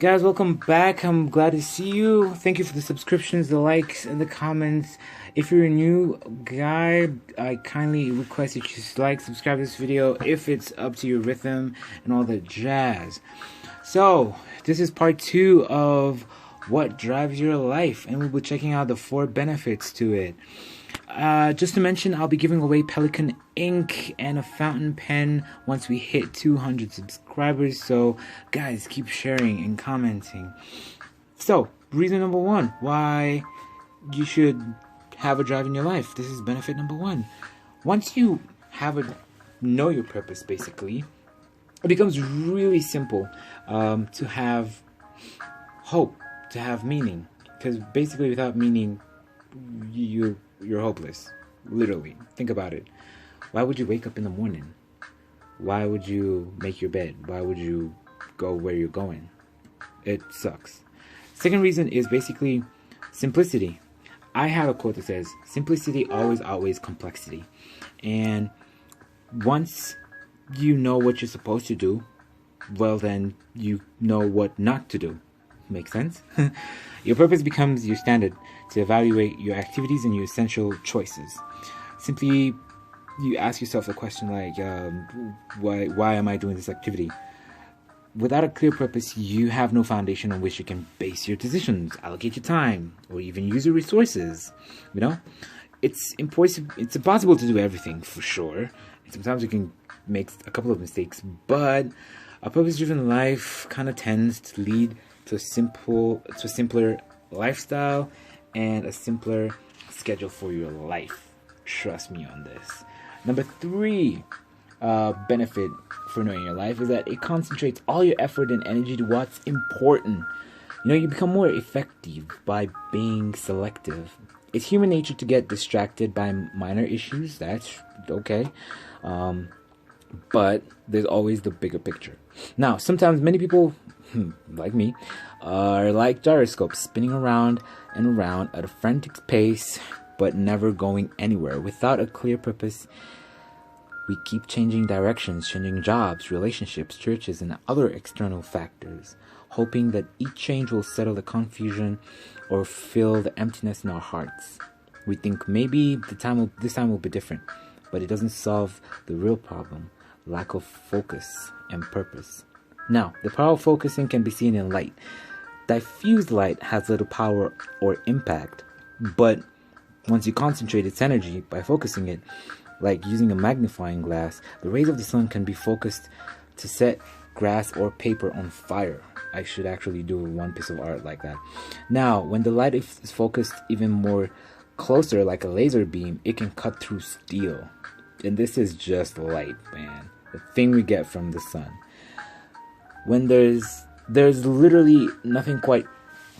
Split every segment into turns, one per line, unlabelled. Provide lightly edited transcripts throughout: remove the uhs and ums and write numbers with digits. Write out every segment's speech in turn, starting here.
Guys, welcome back. I'm glad to see you. Thank you for the subscriptions, the likes, and the comments. If you're a new guy, I kindly request that you like, subscribe to this video if it's up to your rhythm and all the jazz. So, this is part 2 of what drives your life, and we'll be checking out the 4 benefits to it. Just to mention, I'll be giving away Pelican ink and a fountain pen once we hit 200 subscribers. So, guys, keep sharing and commenting. So, reason number 1 why you should have a drive in your life. This is benefit number 1. Once you know your purpose, basically, it becomes really simple to have hope, to have meaning. Because basically, without meaning, you're hopeless. Literally. Think about it. Why would you wake up in the morning? Why would you make your bed? Why would you go where you're going? It sucks. Second reason is basically simplicity. I have a quote that says, simplicity always outweighs complexity. And once you know what you're supposed to do, well, then you know what not to do. Make sense? Your purpose becomes your standard to evaluate your activities and your essential choices. Simply, you ask yourself a question like, why am I doing this activity? Without a clear purpose, you have no foundation on which you can base your decisions, allocate your time, or even use your resources. You know, it's impossible to do everything for sure. Sometimes you can make a couple of mistakes, but a purpose-driven life kind of tends to lead to a simpler lifestyle and a simpler schedule for your life. Trust me on this. Number 3 benefit for knowing your life is that it concentrates all your effort and energy to what's important. You know, you become more effective by being selective. It's human nature to get distracted by minor issues. That's okay. But there's always the bigger picture. Now, sometimes many people, like me, are like gyroscopes spinning around and around at a frantic pace, but never going anywhere. Without a clear purpose, we keep changing directions, changing jobs, relationships, churches, and other external factors, hoping that each change will settle the confusion or fill the emptiness in our hearts. We think maybe this time will be different, but it doesn't solve the real problem: lack of focus and purpose. Now, the power of focusing can be seen in light. Diffused light has little power or impact, but once you concentrate its energy by focusing it, like using a magnifying glass, the rays of the sun can be focused to set grass or paper on fire. I should actually do one piece of art like that. Now, when the light is focused even more closer, like a laser beam, it can cut through steel. And this is just light, man. The thing we get from the sun. When there's literally nothing quite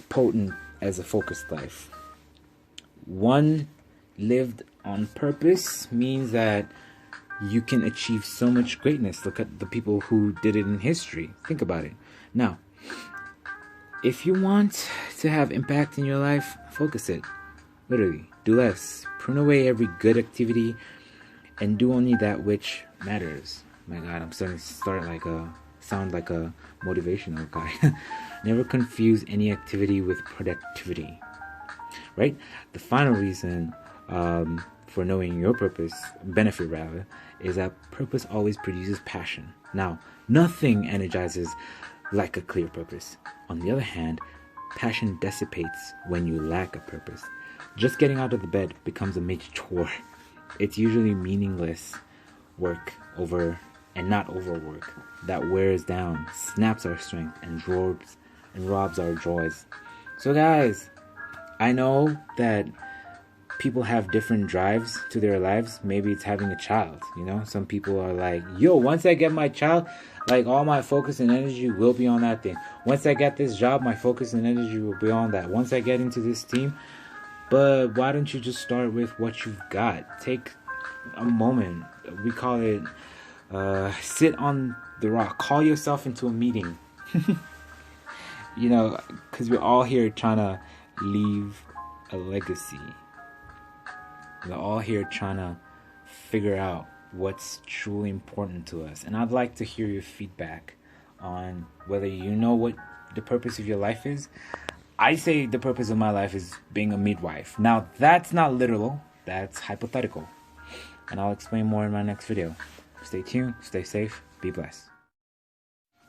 potent as a focused life. One lived on purpose means that you can achieve so much greatness. Look at the people who did it in history. Think about it. Now, if you want to have impact in your life, focus it. Literally, do less. Prune away every good activity and do only that which matters. My God, I'm starting to sound like a motivational guy. Never confuse any activity with productivity. Right? The final reason for knowing your purpose, benefit rather, is that purpose always produces passion. Now, nothing energizes like a clear purpose. On the other hand, passion dissipates when you lack a purpose. Just getting out of the bed becomes a major chore. It's usually meaningless work and not overwork that wears down, snaps our strength, and robs our joys. So guys, I know that people have different drives to their lives. Maybe it's having a child, you know? Some people are like, yo, once I get my child, like all my focus and energy will be on that thing. Once I get this job, my focus and energy will be on that. Once I get into this team. But why don't you just start with what you've got? Take a moment. We call it sit on the rock. Call yourself into a meeting. You know, because we're all here trying to leave a legacy. We're all here trying to figure out what's truly important to us. And I'd like to hear your feedback on whether you know what the purpose of your life is, I say the purpose of my life is being a midwife. Now, that's not literal. That's hypothetical. And I'll explain more in my next video. Stay tuned. Stay safe. Be blessed.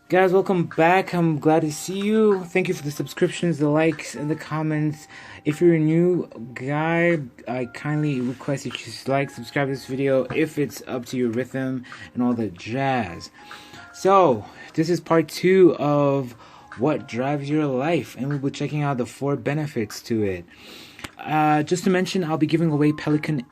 Guys, welcome back. I'm glad to see you. Thank you for the subscriptions, the likes, and the comments. If you're a new guy, I kindly request that you like, subscribe to this video if it's up to your rhythm and all the jazz. So, this is part 2 of what drives your life, and we'll be checking out the 4 benefits to it. Just to mention, I'll be giving away Pelican